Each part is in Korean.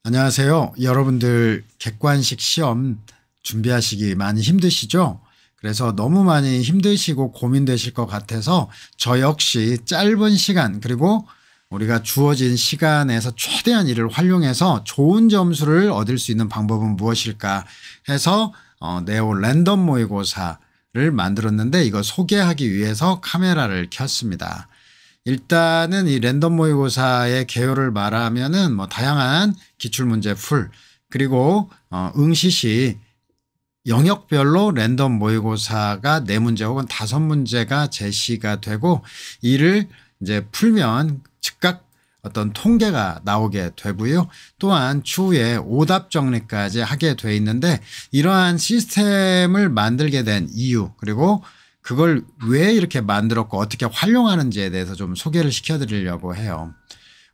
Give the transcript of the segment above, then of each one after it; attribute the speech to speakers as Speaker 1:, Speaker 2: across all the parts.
Speaker 1: 안녕하세요. 여러분들 객관식 시험 준비하시기 많이 힘드시죠? 그래서 너무 많이 힘드시고 고민되실 것 같아서 저 역시 짧은 시간 그리고 우리가 주어진 시간에서 최대한 이를 활용해서 좋은 점수를 얻을 수 있는 방법은 무엇일까 해서 네오 랜덤 모의고사를 만들었는데 이거 소개하기 위해서 카메라를 켰습니다. 일단은 이 랜덤 모의고사의 개요를 말하면은 다양한 기출문제 풀 그리고 응시시 영역별로 랜덤 모의고사가 4문제 혹은 5문제가 제시가 되고 이를 이제 풀면 즉각 어떤 통계가 나오게 되고요. 또한 추후에 오답 정리까지 하게 돼 있는데 이러한 시스템을 만들게 된 이유 그리고 그걸 왜 이렇게 만들었고 어떻게 활용하는지에 대해서 좀 소개를 시켜드리려고 해요.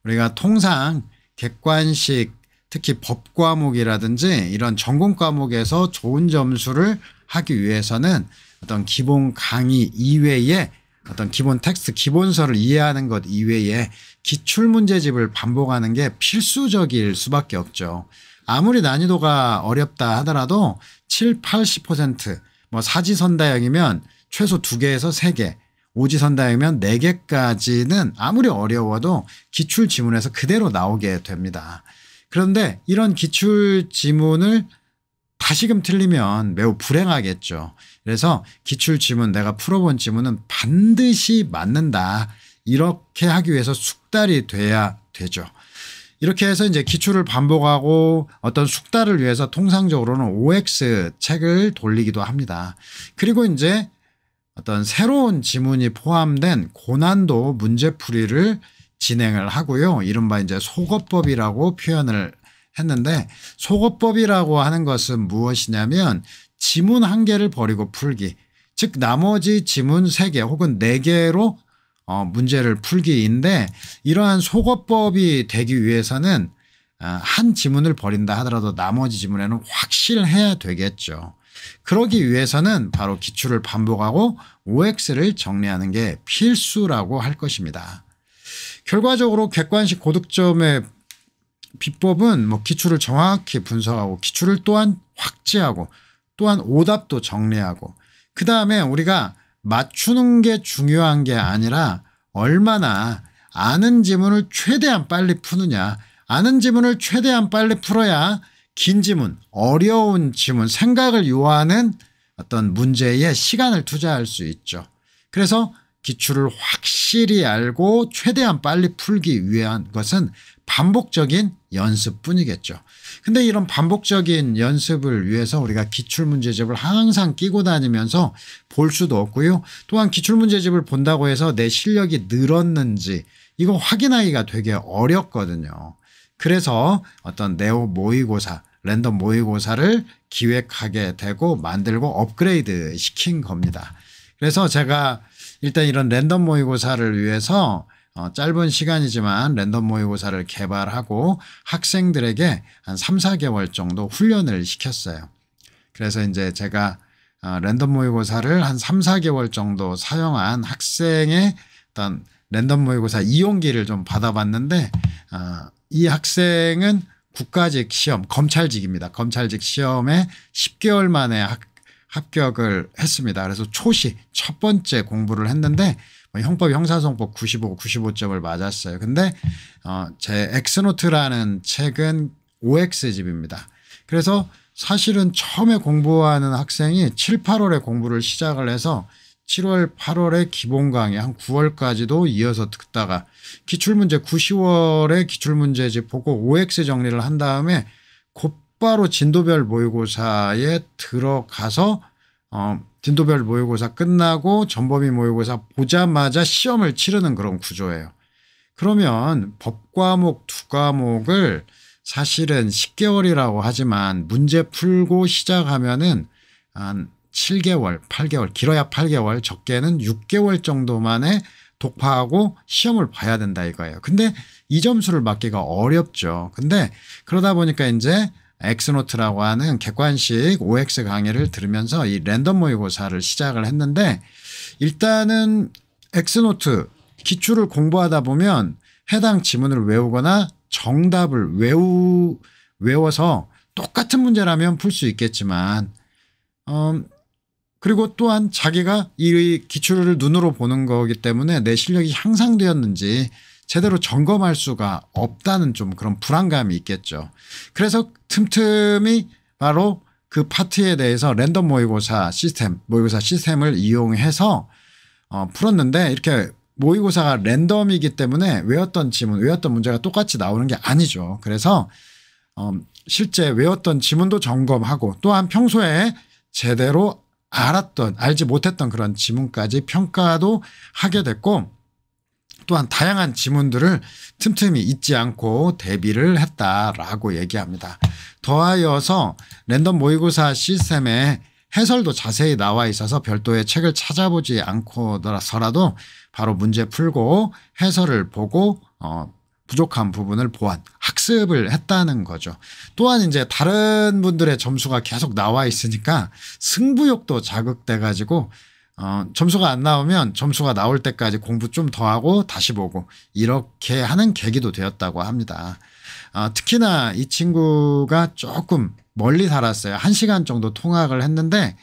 Speaker 1: 우리가 통상 객관식 특히 법 과목이라든지 이런 전공 과목에서 좋은 점수를 하기 위해서는 어떤 기본 강의 이외에 어떤 기본 텍스트 기본서를 이해하는 것 이외에 기출문제집을 반복하는 게 필수적일 수밖에 없죠. 아무리 난이도가 어렵다 하더라도 7, 80% 사지선다형이면 최소 2개에서 3개, 오지선다형이면 4개까지는 아무리 어려워도 기출지문에서 그대로 나오게 됩니다. 그런데 이런 기출지문을 다시금 틀리면 매우 불행하겠죠. 그래서 기출지문 내가 풀어본 지문은 반드시 맞는다. 이렇게 하기 위해서 숙달이 돼야 되죠. 이렇게 해서 이제 기출을 반복하고 어떤 숙달을 위해서 통상적으로는 OX 책을 돌리기도 합니다. 그리고 이제 어떤 새로운 지문이 포함된 고난도 문제풀이를 진행을 하고요. 이른바 이제 속어법이라고 표현을 했는데 속어법이라고 하는 것은 무엇이냐면 지문 1개를 버리고 풀기. 즉 나머지 지문 3개 혹은 4개로 문제를 풀기인데 이러한 속어법이 되기 위해서는 한 지문을 버린다 하더라도 나머지 지문에는 확실해야 되겠죠. 그러기 위해서는 바로 기출을 반복하고 OX를 정리하는 게 필수라고 할 것입니다. 결과적으로 객관식 고득점의 비법은 기출을 정확히 분석하고 기출을 또한 확지하고 또한 오답도 정리하고 그 다음에 우리가 맞추는 게 중요한 게 아니라 얼마나 아는 지문을 최대한 빨리 푸느냐. 아는 지문을 최대한 빨리 풀어야 긴 지문, 어려운 지문, 생각을 요하는 어떤 문제에 시간을 투자할 수 있죠. 그래서 기출을 확실히 알고 최대한 빨리 풀기 위한 것은 반복적인 연습뿐이겠죠. 근데 이런 반복적인 연습을 위해서 우리가 기출문제집을 항상 끼고 다니면서 볼 수도 없고요. 또한 기출문제집을 본다고 해서 내 실력이 늘었는지 이거 확인하기가 되게 어렵거든요. 그래서 어떤 네오 모의고사, 랜덤 모의고사를 기획하게 되고 만들고 업그레이드 시킨 겁니다. 그래서 제가 일단 이런 랜덤 모의고사를 위해서 짧은 시간이지만 랜덤 모의고사를 개발하고 학생들에게 한 3, 4개월 정도 훈련을 시켰어요. 그래서 이제 제가 랜덤 모의고사를 한 3, 4개월 정도 사용한 학생의 어떤 랜덤 모의고사 이용기를 좀 받아봤는데 이 학생은 국가직 시험, 검찰직입니다. 검찰직 시험에 10개월 만에 합격을 했습니다. 그래서 초시 첫 번째 공부를 했는데 형법 형사소송법 95점을 맞았어요. 근데 제 엑스노트라는 책은 OX집입니다. 그래서 사실은 처음에 공부하는 학생이 7, 8월에 공부를 시작을 해서 7월, 8월에 기본 강의 한 9월까지도 이어서 듣다가 기출문제 9, 10월에 기출문제집 보고 OX 정리를 한 다음에 곧바로 진도별 모의고사에 들어가서 진도별 모의고사 끝나고 전범위 모의고사 보자마자 시험을 치르는 그런 구조예요. 그러면 법과목 2과목을 사실은 10개월이라고 하지만 문제 풀고 시작하면은 한 7개월, 8개월, 길어야 8개월, 적게는 6개월 정도 만에 독파하고 시험을 봐야 된다 이거예요. 근데 이 점수를 맞기가 어렵죠. 근데 그러다 보니까 이제 엑스노트라고 하는 객관식 OX 강의를 들으면서 이 랜덤 모의고사를 시작을 했는데 일단은 엑스노트 기출을 공부하다 보면 해당 지문을 외우거나 정답을 외워서 똑같은 문제라면 풀 수 있겠지만 그리고 또한 자기가 이 기출을 눈으로 보는 거기 때문에 내 실력이 향상되었는지 제대로 점검할 수가 없다는 좀 그런 불안감이 있겠죠. 그래서 틈틈이 바로 그 파트에 대해서 랜덤 모의고사 시스템을 이용해서 풀었는데 이렇게 모의고사가 랜덤이기 때문에 외웠던 문제가 똑같이 나오는 게 아니죠. 그래서 실제 외웠던 지문도 점검하고 또한 평소에 제대로 알지 못했던 그런 지문까지 평가도 하게 됐고 또한 다양한 지문들을 틈틈이 잊지 않고 대비를 했다라고 얘기합니다. 더하여서 랜덤 모의고사 시스템에 해설도 자세히 나와 있어서 별도의 책을 찾아보지 않고서라도 바로 문제 풀고 해설을 보고 부족한 부분을 보완, 학습을 했다는 거죠. 또한 이제 다른 분들의 점수가 계속 나와 있으니까 승부욕도 자극돼 가지고 점수가 안 나오면 점수가 나올 때까지 공부 좀 더 하고 다시 보고 이렇게 하는 계기도 되었다고 합니다. 특히나 이 친구가 조금 멀리 살았어요. 1시간 정도 통학을 했는데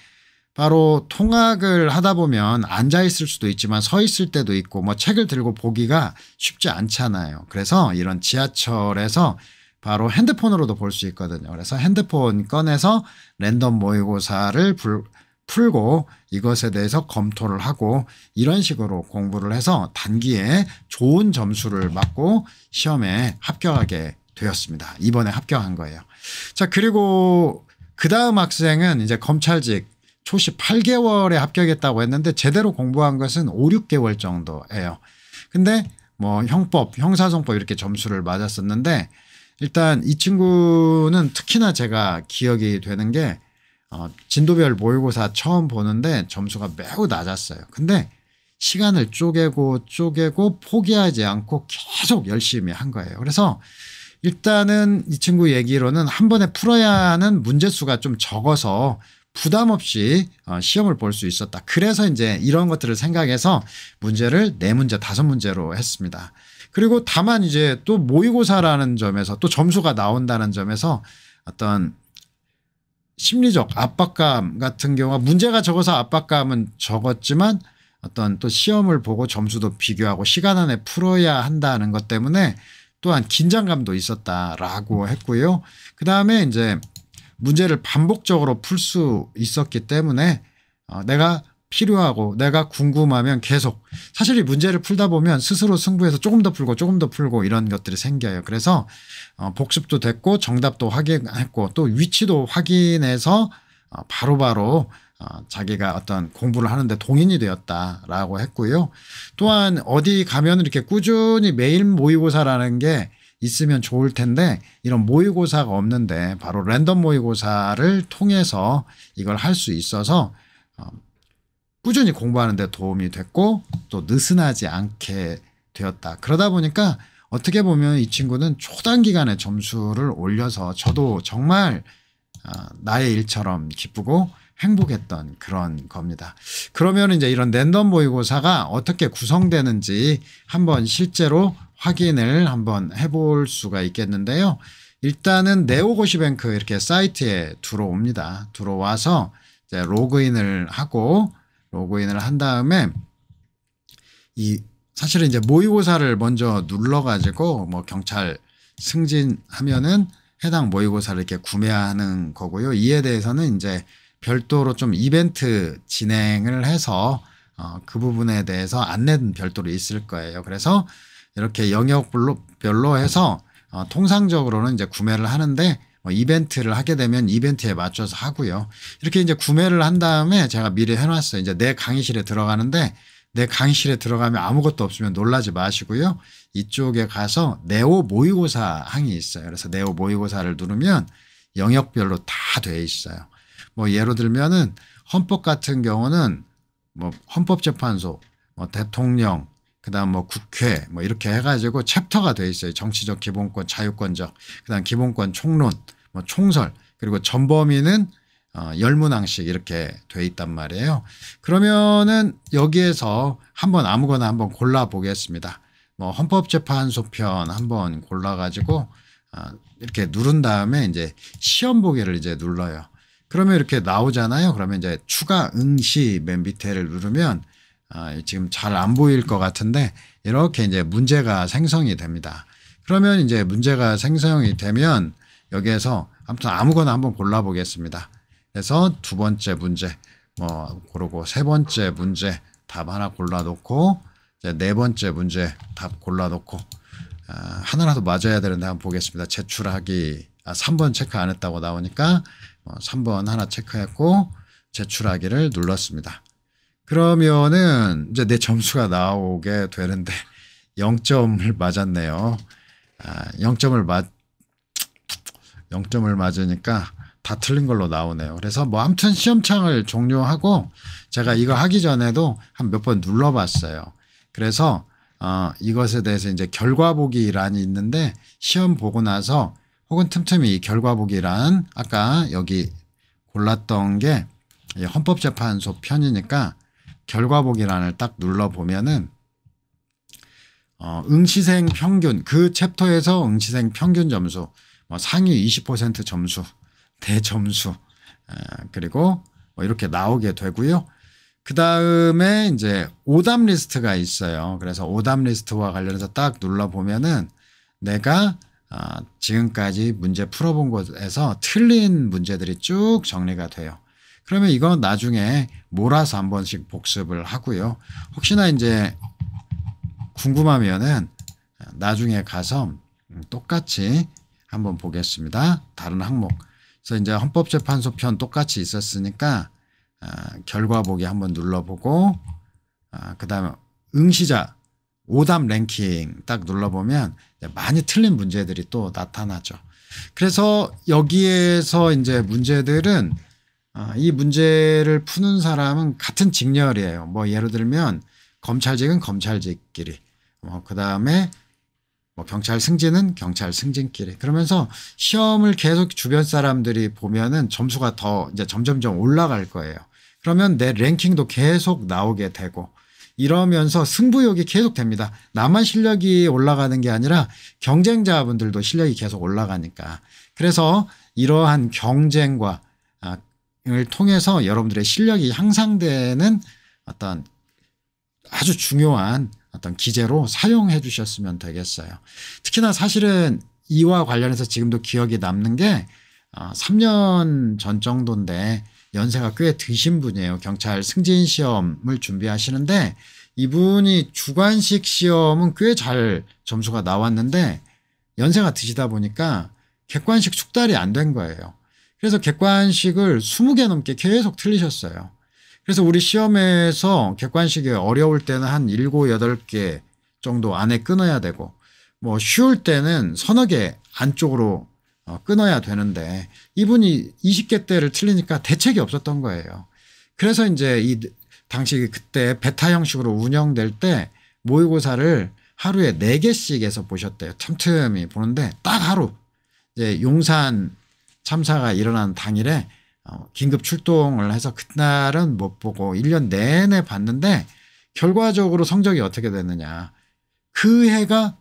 Speaker 1: 바로 통학을 하다 보면 앉아 있을 수도 있지만 서 있을 때도 있고 뭐 책을 들고 보기가 쉽지 않잖아요. 그래서 이런 지하철에서 바로 핸드폰으로도 볼 수 있거든요. 그래서 핸드폰 꺼내서 랜덤 모의고사를 풀고 이것에 대해서 검토를 하고 이런 식으로 공부를 해서 단기에 좋은 점수를 받고 시험에 합격하게 되었습니다. 이번에 합격한 거예요. 자, 그리고 그 다음 학생은 이제 검찰직 초시 8개월에 합격했다고 했는데 제대로 공부한 것은 5, 6개월 정도예요. 근데 뭐 형법, 형사소송법 이렇게 점수를 맞았었는데 일단 이 친구는 특히나 제가 기억이 되는 게 진도별 모의고사 처음 보는데 점수가 매우 낮았어요. 근데 시간을 쪼개고 포기하지 않고 계속 열심히 한 거예요. 그래서 일단은 이 친구 얘기로는 한 번에 풀어야 하는 문제수가 좀 적어서 부담 없이 시험을 볼 수 있었다. 그래서 이제 이런 것들을 생각해서 문제를 4문제, 5문제로 했습니다. 그리고 다만 이제 또 모의고사라는 점에서 또 점수가 나온다는 점에서 어떤 심리적 압박감 같은 경우가 문제가 적어서 압박감은 적었지만 어떤 또 시험을 보고 점수도 비교하고 시간 안에 풀어야 한다는 것 때문에 또한 긴장감도 있었다라고 했고요. 그 다음에 이제 문제를 반복적으로 풀 수 있었기 때문에 내가 필요하고 내가 궁금하면 계속 사실 이 문제를 풀다 보면 스스로 승부해서 조금 더 풀고 이런 것들이 생겨요. 그래서 복습도 됐고 정답도 확인했고 또 위치도 확인해서 바로바로 자기가 어떤 공부를 하는데 동인이 되었다라고 했고요. 또한 어디 가면 이렇게 꾸준히 매일 모의고사라는 게 있으면 좋을 텐데 이런 모의고사가 없는데 바로 랜덤 모의고사를 통해서 이걸 할 수 있어서 꾸준히 공부하는 데 도움이 됐고 또 느슨하지 않게 되었다. 그러다 보니까 어떻게 보면 이 친구는 초단기간에 점수를 올려서 저도 정말 나의 일처럼 기쁘고 행복했던 그런 겁니다. 그러면 이제 이런 랜덤 모의고사가 어떻게 구성되는지 한번 실제로 확인을 한번 해볼 수가 있겠는데요. 일단은 네오고시뱅크 이렇게 사이트에 들어옵니다. 들어와서 이제 로그인을 한 다음에 사실은 이제 모의고사를 먼저 눌러가지고 뭐 경찰 승진하면은 해당 모의고사를 이렇게 구매하는 거고요. 이에 대해서는 이제 별도로 좀 이벤트 진행을 해서 그 부분에 대해서 안내는 별도로 있을 거예요. 그래서 이렇게 영역별로 해서 통상적으로는 이제 구매를 하는데 이벤트를 하게 되면 이벤트에 맞춰서 하고요. 이렇게 이제 구매를 한 다음에 제가 미리 해놨어요. 이제 내 강의실에 들어가는데 내 강의실에 들어가면 아무것도 없으면 놀라지 마시고요. 이쪽에 가서 네오 모의고사 항이 있어요. 그래서 네오 모의고사를 누르면 영역별로 다 돼 있어요. 뭐 예로 들면은 헌법 같은 경우는 뭐 헌법재판소, 뭐 대통령, 그다음 뭐 국회 뭐 이렇게 해가지고 챕터가 돼 있어요. 정치적 기본권, 자유권적, 그다음 기본권 총론, 뭐 총설, 그리고 전범위는 열문항식 이렇게 돼 있단 말이에요. 그러면은 여기에서 아무거나 한번 골라 보겠습니다. 뭐 헌법재판소 편 한번 골라가지고 이렇게 누른 다음에 이제 시험 보기를 이제 눌러요. 그러면 이렇게 나오잖아요. 그러면 이제 추가 응시 맨 밑에를 누르면 지금 잘 안 보일 것 같은데 이렇게 이제 문제가 생성이 됩니다. 그러면 이제 문제가 생성이 되면 여기에서 아무튼 아무거나 한번 골라 보겠습니다. 그래서 두 번째 문제 고르고 세 번째 문제 답 하나 골라 놓고 이제 네 번째 문제 답 골라 놓고 하나라도 맞아야 되는데 한번 보겠습니다. 제출하기 3번 체크 안 했다고 나오니까 3번 하나 체크했고 제출하기를 눌렀습니다. 그러면은 이제 내 점수가 나오게 되는데 0점을 맞았네요. 0점을 맞으니까 다 틀린 걸로 나오네요. 그래서 아무튼 시험창을 종료하고 제가 이거 하기 전에도 한 몇 번 눌러봤어요. 그래서 이것에 대해서 이제 결과 보기란이 있는데 시험 보고 나서 혹은 틈틈이 결과 보기란 아까 여기 골랐던 게 헌법재판소 편이니까 결과 보기란을 딱 눌러보면은 응시생 평균 그 챕터에서 응시생 평균 점수 상위 20% 점수 대점수 그리고 이렇게 나오게 되고요. 그 다음에 이제 오답 리스트가 있어요. 그래서 오답 리스트와 관련해서 딱 눌러보면은 내가 지금까지 문제 풀어본 곳에서 틀린 문제들이 쭉 정리가 돼요. 그러면 이건 나중에 몰아서 한 번씩 복습을 하고요. 혹시나 이제 궁금하면은 나중에 가서 똑같이 한번 보겠습니다. 다른 항목. 그래서 이제 헌법재판소 편 똑같이 있었으니까 결과 보기 한번 눌러보고 그 다음에 응시자 오답 랭킹 딱 눌러보면 많이 틀린 문제들이 또 나타나죠. 그래서 여기에서 이제 문제들은 이 문제를 푸는 사람은 같은 직렬이에요. 예를 들면 검찰직은 검찰직끼리 그 다음에 경찰 승진은 경찰 승진끼리 그러면서 시험을 계속 주변 사람들이 보면은 점수가 더 이제 점점점 올라갈 거예요. 그러면 내 랭킹도 계속 나오게 되고 이러면서 승부욕이 계속 됩니다. 나만 실력이 올라가는 게 아니라 경쟁자분들도 실력이 계속 올라가니까. 그래서 이러한 경쟁과 을 통해서 여러분들의 실력이 향상되는 어떤 아주 중요한 어떤 기제로 사용해 주셨으면 되겠어요. 특히나 사실은 이와 관련해서 지금도 기억이 남는 게 3년 전 정도인데 연세가 꽤 드신 분이에요. 경찰 승진 시험을 준비하시는데 이분이 주관식 시험은 꽤 잘 점수가 나왔는데 연세가 드시다 보니까 객관식 숙달이 안 된 거예요. 그래서 객관식을 20개 넘게 계속 틀리셨어요. 그래서 우리 시험에서 객관식이 어려울 때는 한 7, 8개 정도 안에 끊어야 되고 쉬울 때는 서너 개 안쪽으로 끊어야 되는데 이분이 20개대를 틀리니까 대책이 없었던 거예요. 그래서 이제 이 당시 그때 베타 형식으로 운영될 때 모의고사를 하루에 4개씩 해서 보셨대요. 틈틈이 보는데 딱 하루 이제 용산 참사가 일어난 당일에 긴급 출동을 해서 그날은 못 보고 1년 내내 봤는데 결과적으로 성적이 어떻게 됐느냐. 그 해가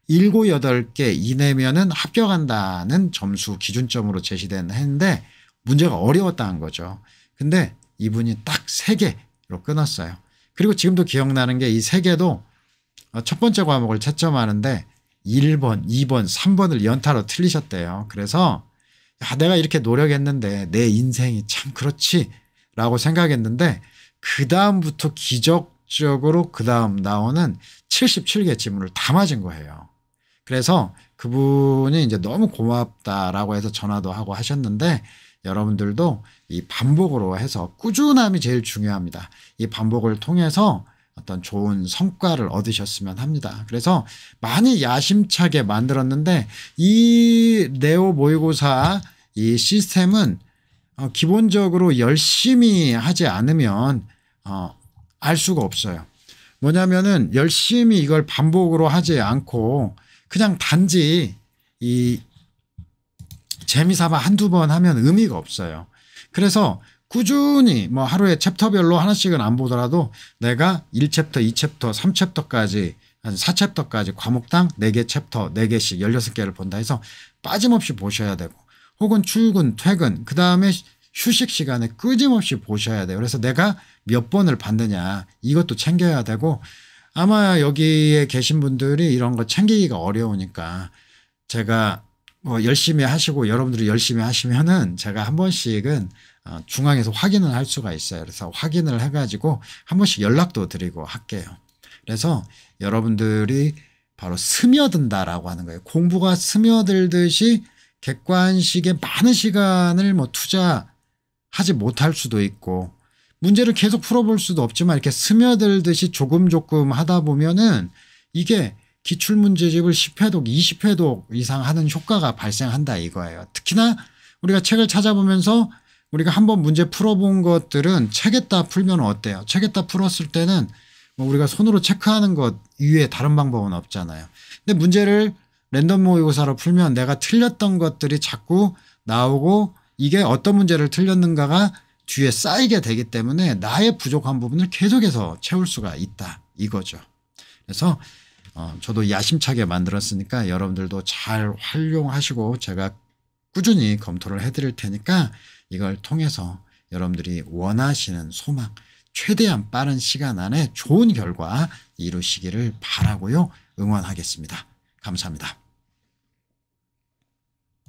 Speaker 1: 7, 8개 이내면은 합격한다는 점수 기준점으로 제시된 해인데 문제가 어려웠다는 거죠. 근데 이분이 딱 3개로 끊었어요. 그리고 지금도 기억나는 게 이 3개도 첫 번째 과목을 채점하는데 1번, 2번, 3번을 연타로 틀리셨대요. 그래서 내가 이렇게 노력했는데 내 인생이 참 그렇지 라고 생각했는데 그 다음부터 기적적으로 그 다음 나오는 77개 지문을 다 맞은 거예요. 그래서 그분이 이제 너무 고맙다라고 해서 전화도 하고 하셨는데 여러분들도 이 반복으로 해서 꾸준함이 제일 중요합니다. 이 반복을 통해서 어떤 좋은 성과를 얻으셨으면 합니다. 그래서 많이 야심차게 만들었는데 이 네오 모의고사 이 시스템은 기본적으로 열심히 하지 않으면 알 수가 없어요. 뭐냐면은 열심히 이걸 반복으로 하지 않고 그냥 단지 이 재미삼아 한두 번 하면 의미가 없어요. 그래서 꾸준히 하루에 챕터별로 하나씩은 안 보더라도 내가 1챕터, 2챕터, 3챕터까지 한 4챕터까지 과목당 4개 챕터 4개씩 16개를 본다 해서 빠짐없이 보셔야 되고 혹은 출근, 퇴근, 그 다음에 휴식 시간에 끊임없이 보셔야 돼요. 그래서 내가 몇 번을 받느냐 이것도 챙겨야 되고 아마 여기에 계신 분들이 이런 거 챙기기가 어려우니까 제가 뭐 열심히 하시고 여러분들이 열심히 하시면은 제가 한 번씩은 중앙에서 확인을 할 수가 있어요. 그래서 확인을 해가지고 한 번씩 연락도 드리고 할게요. 그래서 여러분들이 바로 스며든다라고 하는 거예요. 공부가 스며들듯이 객관식에 많은 시간을 뭐 투자하지 못할 수도 있고 문제를 계속 풀어볼 수도 없지만 이렇게 스며들듯이 조금 하다 보면은 이게 기출문제집을 10회독, 20회독 이상 하는 효과가 발생한다 이거예요. 특히나 우리가 책을 찾아보면서 우리가 한번 문제 풀어본 것들은 책에다 풀면 어때요? 책에다 풀었을 때는 뭐 우리가 손으로 체크하는 것 이외에 다른 방법은 없잖아요. 근데 문제를 랜덤 모의고사로 풀면 내가 틀렸던 것들이 자꾸 나오고 이게 어떤 문제를 틀렸는가가 뒤에 쌓이게 되기 때문에 나의 부족한 부분을 계속해서 채울 수가 있다 이거죠. 그래서 저도 야심차게 만들었으니까 여러분들도 잘 활용하시고 제가 꾸준히 검토를 해드릴 테니까 이걸 통해서 여러분들이 원하시는 소망 최대한 빠른 시간 안에 좋은 결과 이루시기를 바라고요. 응원하겠습니다. 감사합니다.